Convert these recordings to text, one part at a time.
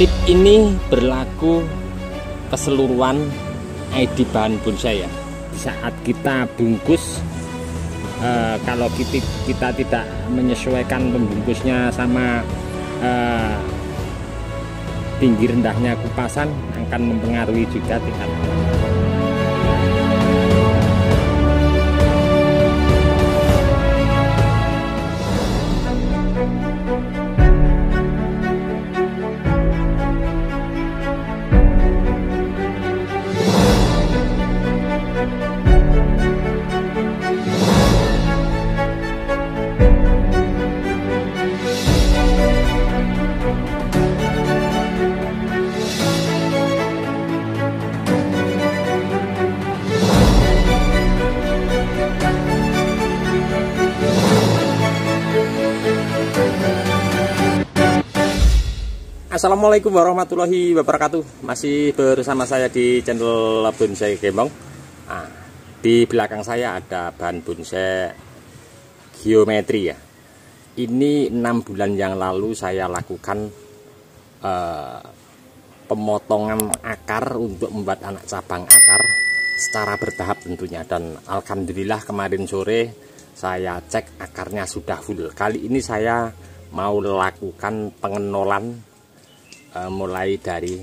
Tip ini berlaku keseluruhan ID bahan bonsai ya. Saat kita bungkus, kalau kita tidak menyesuaikan pembungkusnya sama tinggi rendahnya kupasan, akan mempengaruhi juga tingkat alam. Assalamualaikum warahmatullahi wabarakatuh. Masih bersama saya di channel Bonsai Gembong. Di belakang saya ada bahan bonsai geometri ya. Ini 6 bulan yang lalu saya lakukan pemotongan akar untuk membuat anak cabang akar secara bertahap tentunya. Dan alhamdulillah kemarin sore saya cek akarnya sudah full. Kali ini saya mau lakukan pengenolan mulai dari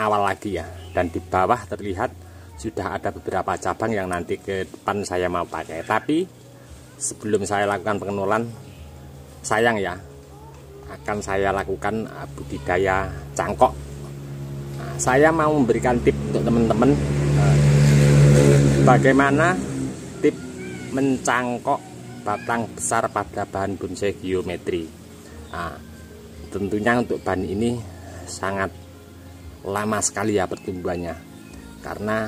awal lagi ya, dan di bawah terlihat sudah ada beberapa cabang yang nanti ke depan saya mau pakai. Tapi sebelum saya lakukan pengenolan, sayang ya, akan saya lakukan budidaya cangkok. Saya mau memberikan tip untuk teman-teman bagaimana tip mencangkok batang besar pada bahan bonsai geometri. Tentunya untuk bahan ini sangat lama sekali ya pertumbuhannya, karena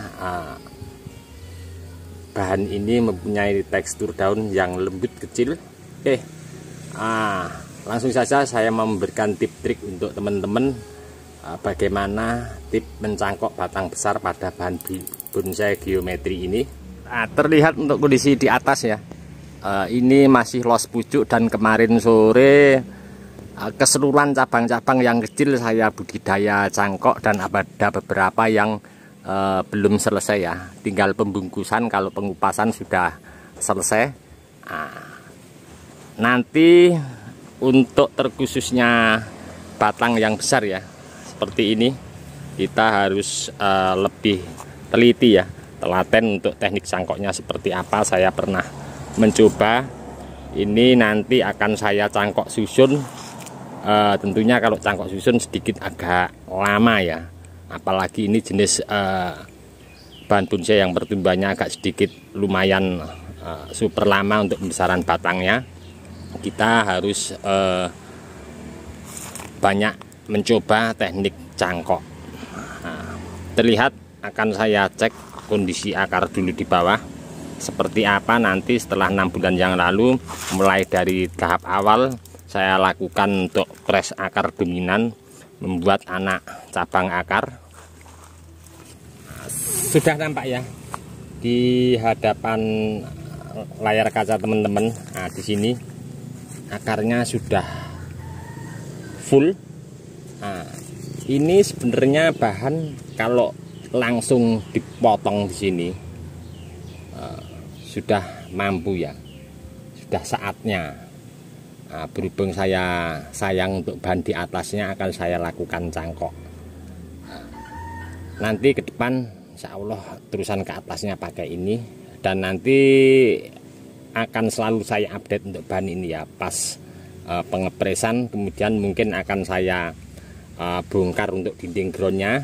bahan ini mempunyai tekstur daun yang lembut kecil. Oke, langsung saja saya mau memberikan tip trik untuk teman-teman bagaimana tip mencangkok batang besar pada bahan bonsai geometri ini. Terlihat untuk kondisi di atas ya, ini masih los pucuk, dan kemarin sore keseluruhan cabang-cabang yang kecil saya budidaya cangkok, dan ada beberapa yang belum selesai ya, tinggal pembungkusan. Kalau pengupasan sudah selesai. Nanti untuk terkhususnya batang yang besar ya seperti ini, kita harus lebih teliti ya, telaten untuk teknik cangkoknya seperti apa. Saya pernah mencoba ini, nanti akan saya cangkok susun. Tentunya kalau cangkok susun sedikit agak lama ya, apalagi ini jenis bahan bonsai yang pertumbuhannya agak sedikit lumayan super lama untuk pembesaran batangnya. Kita harus banyak mencoba teknik cangkok. Terlihat akan saya cek kondisi akar dulu di bawah seperti apa. Nanti setelah 6 bulan yang lalu, mulai dari tahap awal saya lakukan untuk press akar dominan, membuat anak cabang akar. Sudah nampak ya di hadapan layar kaca teman-teman. Di sini akarnya sudah full. Ini sebenarnya bahan kalau langsung dipotong di sini sudah mampu ya, sudah saatnya. Berhubung saya sayang untuk bahan di atasnya, akan saya lakukan cangkok. Nanti ke depan insya Allah terusan ke atasnya pakai ini, dan nanti akan selalu saya update untuk bahan ini ya, pas pengepresan. Kemudian mungkin akan saya bongkar untuk dinding groundnya,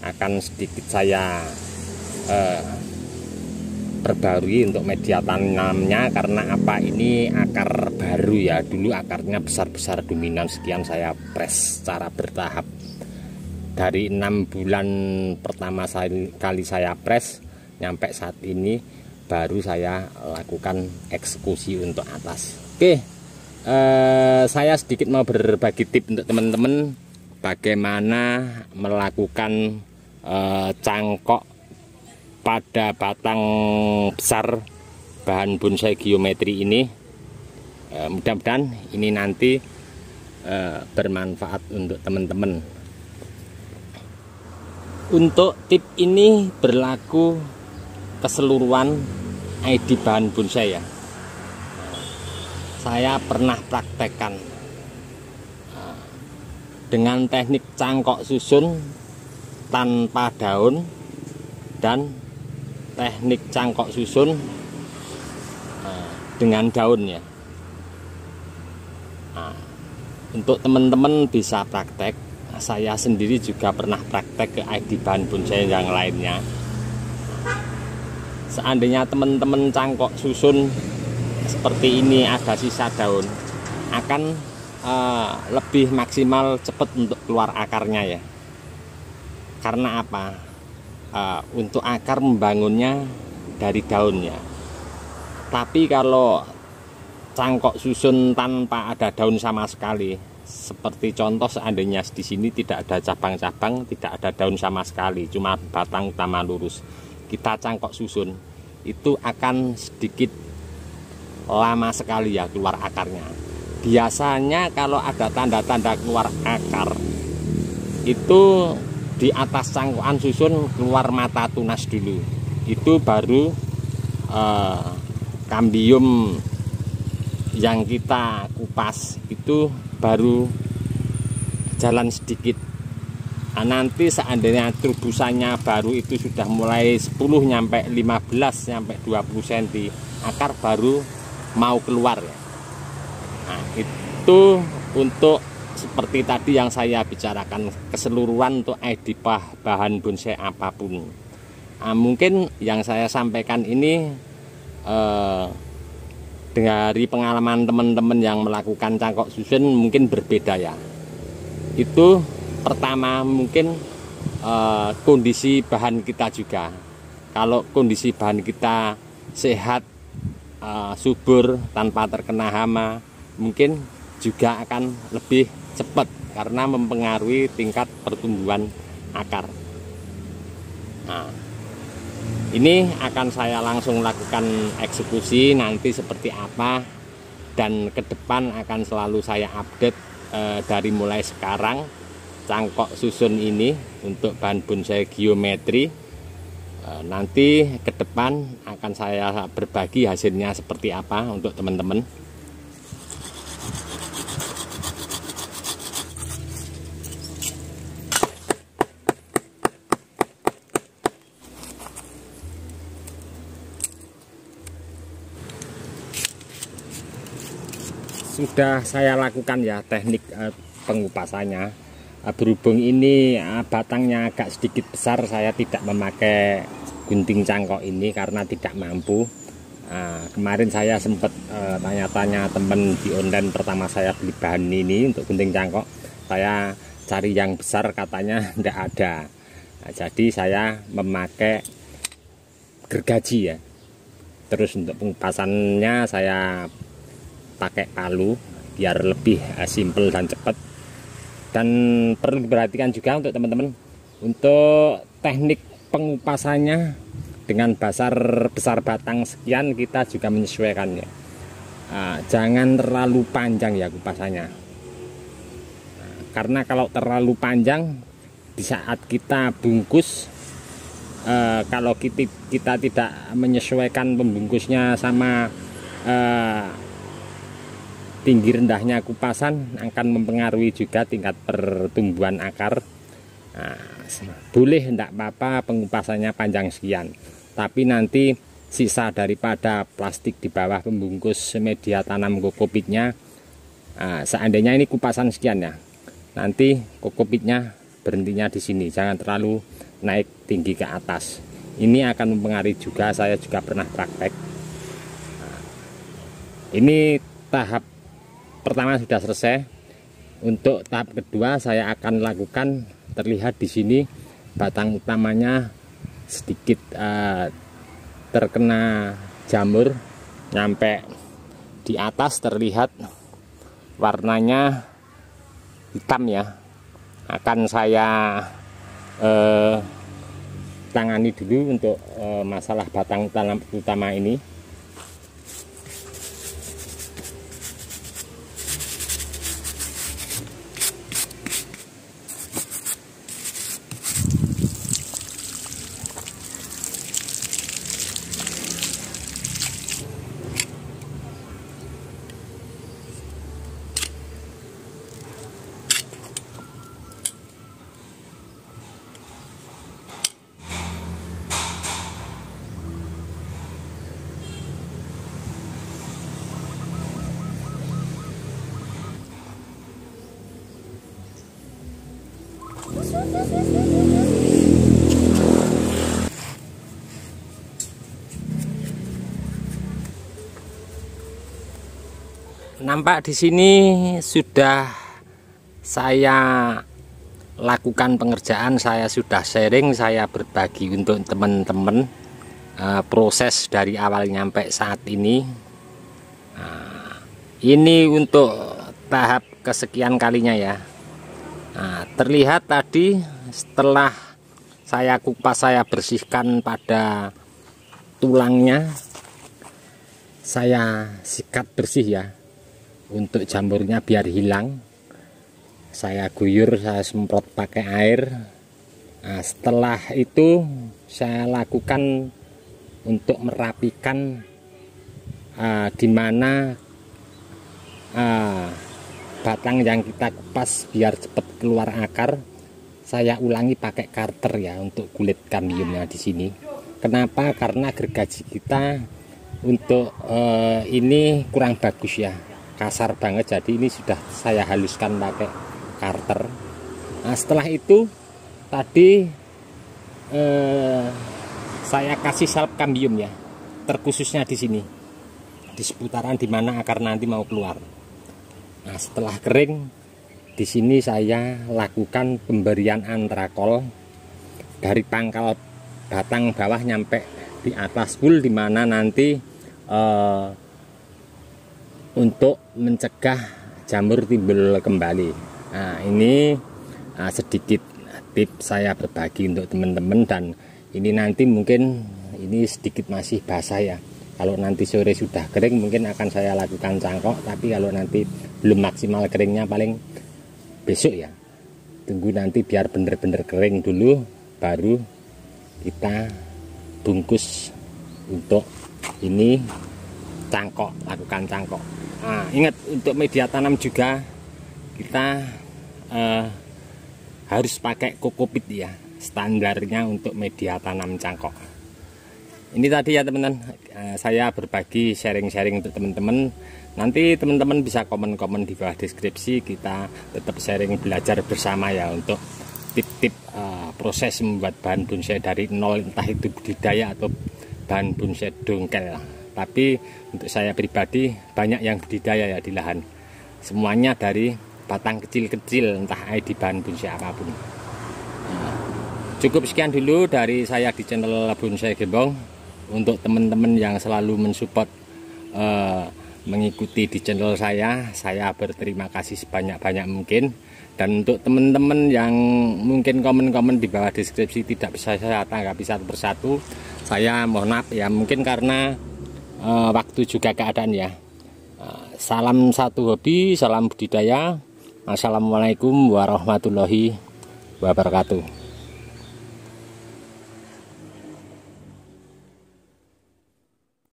akan sedikit saya perbarui untuk media tanamnya. Karena apa, ini akar baru ya, dulu akarnya besar-besar dominan, sekian saya press secara bertahap. Dari 6 bulan pertama kali saya press nyampe saat ini, baru saya lakukan eksekusi untuk atas. Oke, saya sedikit mau berbagi tip untuk teman-teman bagaimana melakukan cangkok pada batang besar bahan bonsai geometri ini. Mudah-mudahan ini nanti bermanfaat untuk teman-teman. Untuk tip ini berlaku keseluruhan ID bahan bonsai ya. Saya pernah praktekkan dengan teknik cangkok susun tanpa daun dan teknik cangkok susun dengan daun ya. Untuk teman-teman bisa praktek, saya sendiri juga pernah praktek ke ID bahan bonsai yang lainnya. Seandainya teman-teman cangkok susun seperti ini ada sisa daun, akan lebih maksimal cepat untuk keluar akarnya ya. Karena apa? Untuk akar membangunnya dari daunnya. Tapi kalau cangkok susun tanpa ada daun sama sekali, seperti contoh seandainya di sini tidak ada cabang-cabang, tidak ada daun sama sekali, cuma batang utama lurus, kita cangkok susun, itu akan sedikit lama sekali ya keluar akarnya. Biasanya kalau ada tanda-tanda keluar akar, itu di atas cangkokan susun keluar mata tunas dulu, itu baru kambium yang kita kupas itu baru jalan sedikit. Nanti seandainya terubusannya baru itu sudah mulai 10 nyampe 15 nyampe 20 cm, akar baru mau keluar ya. Nah, itu untuk seperti tadi yang saya bicarakan, keseluruhan untuk ID bahan bonsai apapun. Mungkin yang saya sampaikan ini dari pengalaman teman-teman yang melakukan cangkok susun mungkin berbeda ya. Itu pertama mungkin kondisi bahan kita juga. Kalau kondisi bahan kita sehat, subur, tanpa terkena hama, mungkin juga akan lebih cepat karena mempengaruhi tingkat pertumbuhan akar. Nah, ini akan saya langsung lakukan eksekusi nanti seperti apa, dan ke depan akan selalu saya update dari mulai sekarang cangkok susun ini untuk bahan bonsai geometri. Nanti ke depan akan saya berbagi hasilnya seperti apa untuk teman-teman. Sudah saya lakukan ya teknik pengupasannya. Berhubung ini batangnya agak sedikit besar, saya tidak memakai gunting cangkok ini karena tidak mampu. Kemarin saya sempat tanya-tanya teman di online pertama saya beli bahan ini untuk gunting cangkok. Saya cari yang besar, katanya tidak ada. Jadi saya memakai gergaji ya. Terus untuk pengupasannya saya pakai palu biar lebih simpel dan cepat. Dan perlu diperhatikan juga untuk teman-teman, untuk teknik pengupasannya dengan besar batang sekian kita juga menyesuaikannya. Jangan terlalu panjang ya kupasannya, karena kalau terlalu panjang di saat kita bungkus, kalau kita tidak menyesuaikan pembungkusnya sama tinggi rendahnya kupasan, akan mempengaruhi juga tingkat pertumbuhan akar. Boleh tidak apa-apa pengupasannya panjang sekian, tapi nanti sisa daripada plastik di bawah pembungkus media tanam kokopitnya, seandainya ini kupasan sekian ya, nanti kokopitnya berhentinya di sini, jangan terlalu naik tinggi ke atas. Ini akan mempengaruhi juga, saya juga pernah praktek. Ini tahap pertama sudah selesai. Untuk tahap kedua saya akan lakukan, terlihat di sini batang utamanya sedikit terkena jamur, nyampe di atas terlihat warnanya hitam ya. Akan saya tangani dulu untuk masalah batang utama ini. Nampak di sini sudah saya lakukan pengerjaan, saya sudah sharing, saya berbagi untuk teman-teman proses dari awal nyampe saat ini. Ini untuk tahap kesekian kalinya ya. Terlihat tadi setelah saya kupas, saya bersihkan pada tulangnya, saya sikat bersih ya untuk jamurnya biar hilang. Saya guyur, saya semprot pakai air. Setelah itu saya lakukan untuk merapikan di mana batang yang kita kupas biar cepat keluar akar. Saya ulangi pakai karter ya untuk kulit kambiumnya di sini. Kenapa? Karena gergaji kita untuk ini kurang bagus ya, kasar banget, jadi ini sudah saya haluskan pakai karter. Setelah itu tadi saya kasih salep kambium ya, terkhususnya di sini, di seputaran dimana akar nanti mau keluar. Setelah kering, di sini saya lakukan pemberian antrakol dari pangkal batang bawah nyampe di atas full, dimana nanti untuk mencegah jamur timbul kembali. Ini sedikit tips saya berbagi untuk teman-teman, dan ini nanti mungkin ini sedikit masih basah ya. Kalau nanti sore sudah kering mungkin akan saya lakukan cangkok, tapi kalau nanti belum maksimal keringnya paling besok ya. Tunggu nanti biar bener-bener kering dulu, baru kita bungkus untuk ini cangkok, lakukan cangkok. Ingat untuk media tanam juga kita harus pakai kokopit ya, standarnya untuk media tanam cangkok. Ini tadi ya teman-teman, saya berbagi sharing-sharing untuk teman-teman. Nanti teman-teman bisa komen-komen di bawah deskripsi, kita tetap sharing belajar bersama ya untuk tip-tip proses membuat bahan bonsai dari nol, entah itu budidaya atau bahan bonsai dongkel. Tapi untuk saya pribadi banyak yang budidaya ya di lahan, semuanya dari batang kecil-kecil, entah di bahan bonsai apapun. Cukup sekian dulu dari saya di channel Bonsai Gembong. Untuk teman-teman yang selalu mensupport mengikuti di channel saya berterima kasih sebanyak-banyak mungkin. Dan untuk teman-teman yang mungkin komen-komen di bawah deskripsi tidak bisa saya tanggapi satu persatu, saya mohon maaf ya, mungkin karena waktu juga keadaan ya. Salam satu hobi, salam budidaya. Assalamualaikum warahmatullahi wabarakatuh.